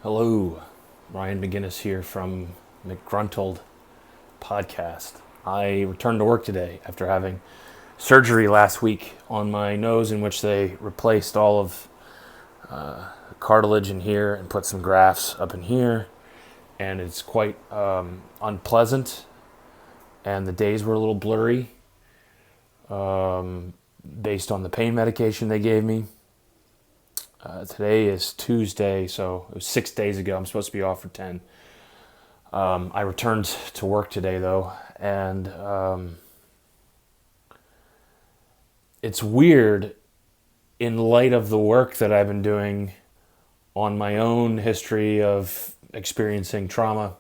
Hello, Ryan McGinnis here from McGruntled Podcast. I returned to work today after having surgery last week on my nose, in which they replaced all of the cartilage in here and put some grafts up in here, and it's quite unpleasant. And the days were a little blurry based on the pain medication they gave me. Today is Tuesday, so it was 6 days ago. I'm supposed to be off for 10. I returned to work today, though, and it's weird in light of the work that I've been doing on my own history of experiencing trauma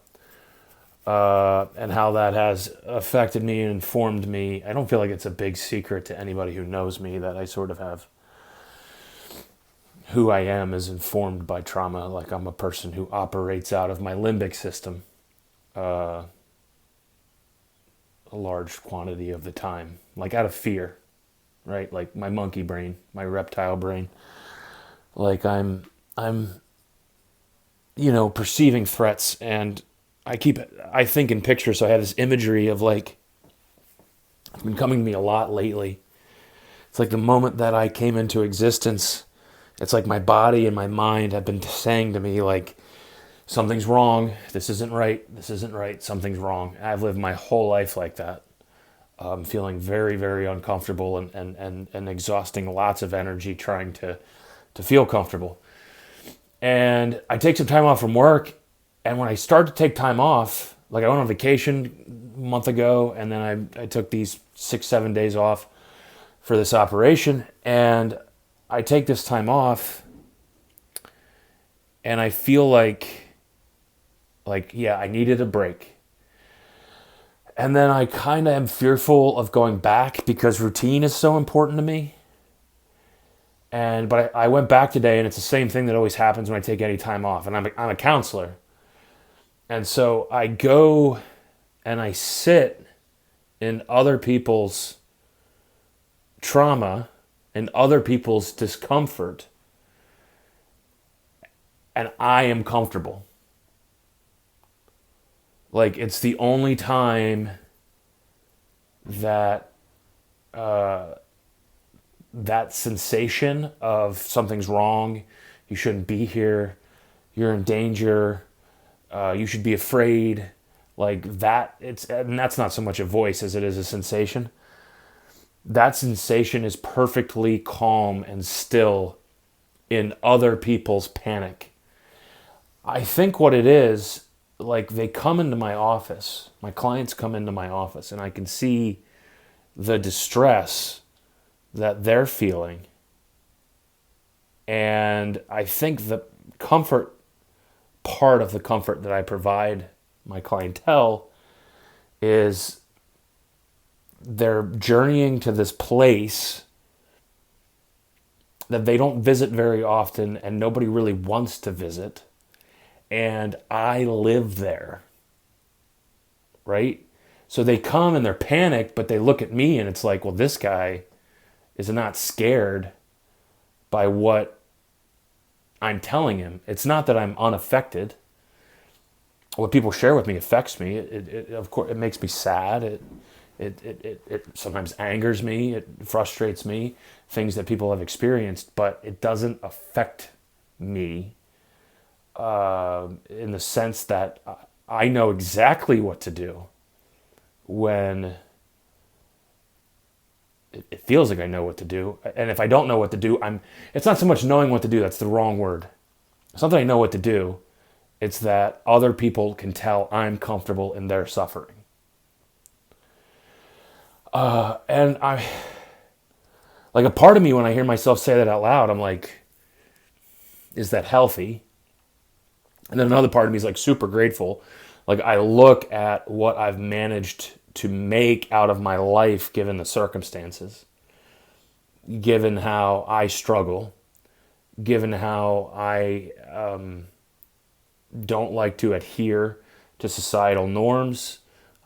and how that has affected me and informed me. I don't feel like it's a big secret to anybody who knows me that I sort of have who I am is informed by trauma. Like, I'm a person who operates out of my limbic system a large quantity of the time, like out of fear, right? Like my monkey brain, my reptile brain. Like I'm perceiving threats, and I think in pictures. So I have this imagery of, like, it's been coming to me a lot lately. It's like the moment that I came into existence, it's like my body and my mind have been saying to me, like, something's wrong, this isn't right, something's wrong. I've lived my whole life like that. Feeling very, very uncomfortable and exhausting lots of energy trying to feel comfortable. And I take some time off from work, and when I start to take time off, like I went on vacation a month ago, and then I took these 6-7 days off for this operation, and I take this time off, and I feel like, yeah, I needed a break. And then I kind of am fearful of going back because routine is so important to me. But I went back today, and it's the same thing that always happens when I take any time off. And I'm a counselor. And so I go and I sit in other people's trauma and other people's discomfort, and I am comfortable. Like, it's the only time that that sensation of something's wrong, you shouldn't be here, you're in danger, you should be afraid, like that. And that's not so much a voice as it is a sensation. That sensation is perfectly calm and still in other people's panic. I think what it is, like, they come into my office, my clients come into my office, and I can see the distress that they're feeling. And I think the part of the comfort that I provide my clientele is they're journeying to this place that they don't visit very often and nobody really wants to visit. And I live there, right? So they come and they're panicked, but they look at me and it's like, well, this guy is not scared by what I'm telling him. It's not that I'm unaffected. What people share with me affects me. It of course, it makes me sad. It sometimes angers me. It frustrates me. Things that people have experienced, but it doesn't affect me in the sense that I know exactly what to do when it feels like I know what to do. And if I don't know what to do, it's not so much knowing what to do, that's the wrong word. It's not that I know what to do, it's that other people can tell I'm comfortable in their suffering. And I, like, a part of me, when I hear myself say that out loud, I'm like, is that healthy? And then another part of me is like super grateful. Like, I look at what I've managed to make out of my life given the circumstances, given how I struggle, given how I don't like to adhere to societal norms.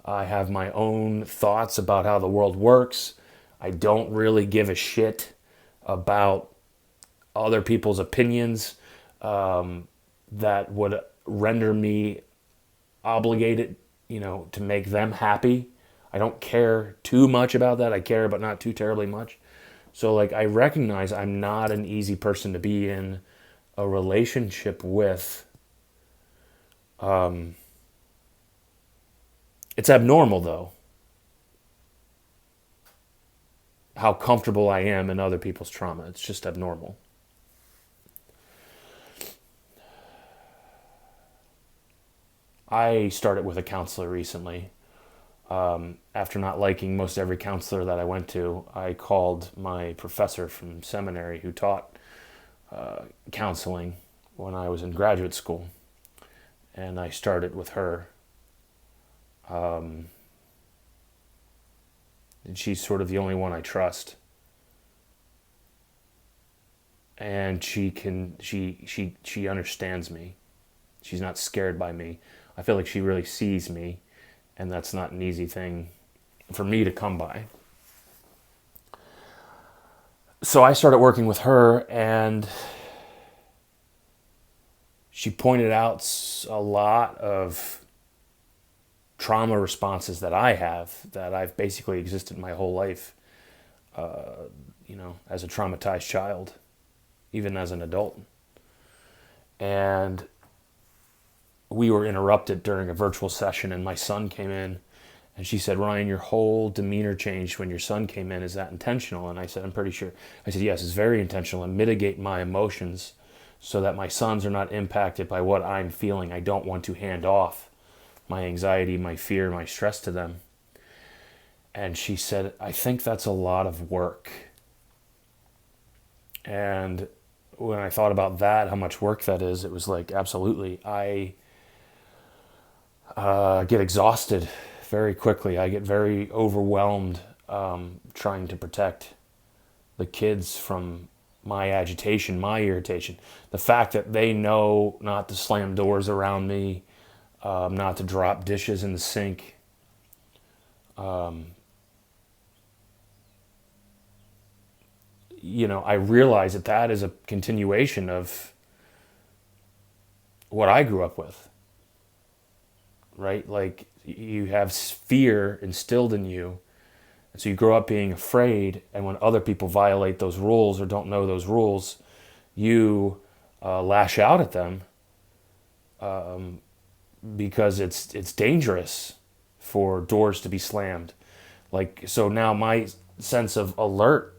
I have my own thoughts about how the world works. I don't really give a shit about other people's opinions. that would render me obligated, to make them happy. I don't care too much about that. I care, but not too terribly much. So, like, I recognize I'm not an easy person to be in a relationship with. It's abnormal, though, how comfortable I am in other people's trauma. It's just abnormal. I started with a counselor recently. After not liking most every counselor that I went to, I called my professor from seminary who taught counseling when I was in graduate school, and I started with her. And she's sort of the only one I trust. And she understands me. She's not scared by me. I feel like she really sees me, and that's not an easy thing for me to come by. So I started working with her, and she pointed out a lot of trauma responses that I have, that I've basically existed my whole life, as a traumatized child, even as an adult. And we were interrupted during a virtual session, and my son came in, and she said, "Ryan, your whole demeanor changed when your son came in. Is that intentional?" And I said, "I'm pretty sure." I said, "Yes, it's very intentional, and mitigate my emotions so that my sons are not impacted by what I'm feeling. I don't want to hand off my anxiety, my fear, my stress to them." And she said, "I think that's a lot of work." And when I thought about that, how much work that is, it was like, absolutely. I get exhausted very quickly. I get very overwhelmed trying to protect the kids from my agitation, my irritation. The fact that they know not to slam doors around me, not to drop dishes in the sink. I realize that is a continuation of what I grew up with, right? Like, you have fear instilled in you, and so you grow up being afraid, and when other people violate those rules or don't know those rules, you lash out at them because it's dangerous for doors to be slammed. Like, so now my sense of alert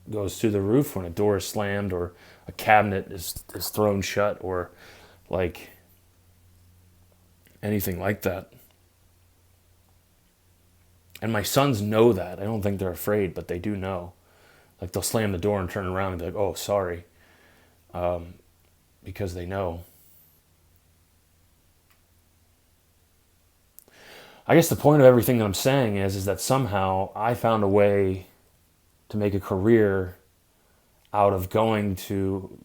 goes through the roof when a door is slammed or a cabinet is thrown shut, or like anything like that. And my sons know that. I don't think they're afraid, but they do know. Like, they'll slam the door and turn around and be like, "Oh, sorry," because they know. I guess the point of everything that I'm saying is that somehow I found a way to make a career out of going to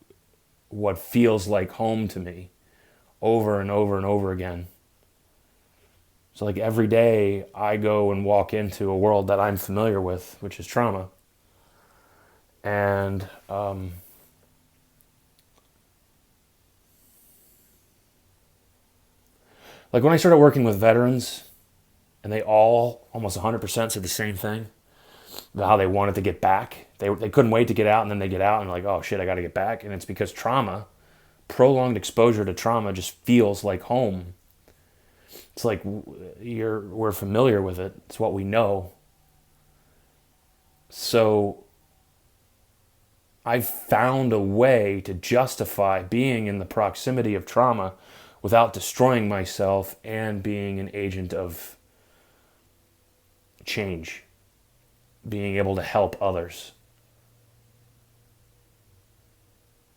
what feels like home to me over and over and over again. So, like, every day I go and walk into a world that I'm familiar with, which is trauma. And like, when I started working with veterans, and they all, almost 100%, said the same thing about how they wanted to get back. They couldn't wait to get out, and then they get out and like, "Oh shit, I got to get back." And it's because trauma, prolonged exposure to trauma, just feels like home. It's like we're familiar with it. It's what we know. So I've found a way to justify being in the proximity of trauma without destroying myself and being an agent of change, being able to help others.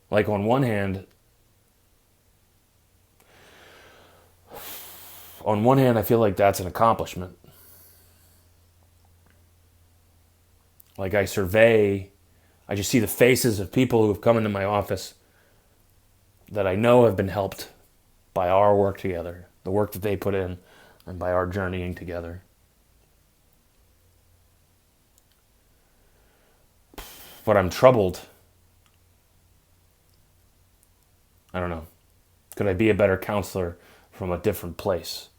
Like, on one hand, I feel like that's an accomplishment. Like, I just see the faces of people who have come into my office that I know have been helped by our work together, the work that they put in, and by our journeying together. But I'm troubled. I don't know. Could I be a better counselor from a different place?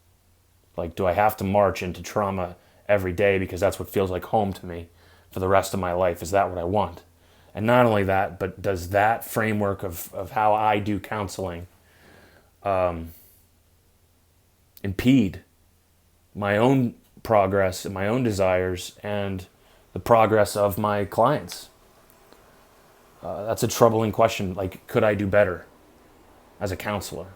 Like, do I have to march into trauma every day because that's what feels like home to me for the rest of my life? Is that what I want? And not only that, but does that framework of how I do counseling impede my own progress and my own desires and the progress of my clients? That's a troubling question. Like, could I do better as a counselor?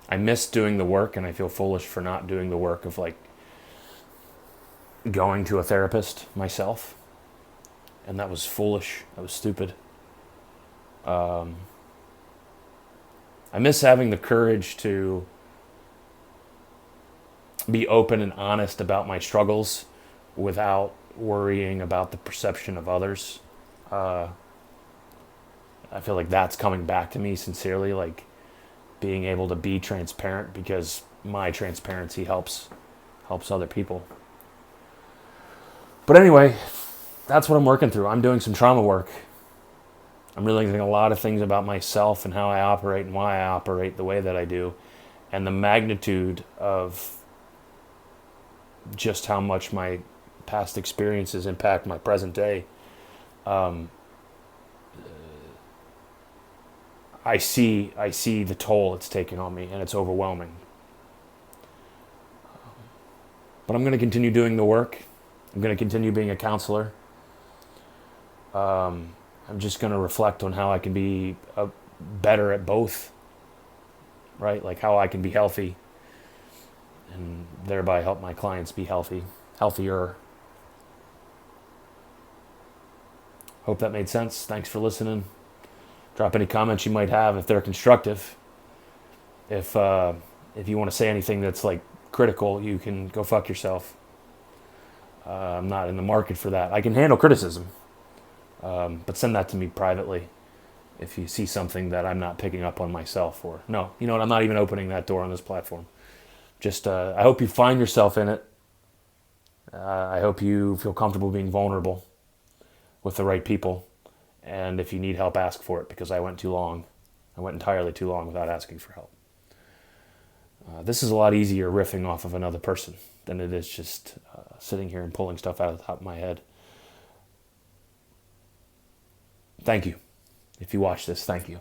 I miss doing the work, and I feel foolish for not doing the work of like going to a therapist myself. And that was foolish. That was stupid. I miss having the courage to be open and honest about my struggles without worrying about the perception of others. I feel like that's coming back to me sincerely, like being able to be transparent because my transparency helps other people. But anyway, that's what I'm working through. I'm doing some trauma work. I'm realizing a lot of things about myself and how I operate and why I operate the way that I do, and the magnitude of just how much my past experiences impact my present day. I see the toll it's taking on me, and it's overwhelming. But I'm going to continue doing the work. I'm going to continue being a counselor. I'm just going to reflect on how I can be better at both, right? Like how I can be healthy and thereby help my clients be healthier. Hope that made sense. Thanks for listening. Drop any comments you might have if they're constructive. If you want to say anything that's like critical, you can go fuck yourself. I'm not in the market for that. I can handle criticism, but send that to me privately if you see something that I'm not picking up on myself. Or no, you know what? I'm not even opening that door on this platform. Just I hope you find yourself in it. I hope you feel comfortable being vulnerable with the right people. And if you need help, ask for it, because I went entirely too long without asking for help. This is a lot easier riffing off of another person than it is just sitting here and pulling stuff out of the top of my head. Thank you. If you watch this, thank you.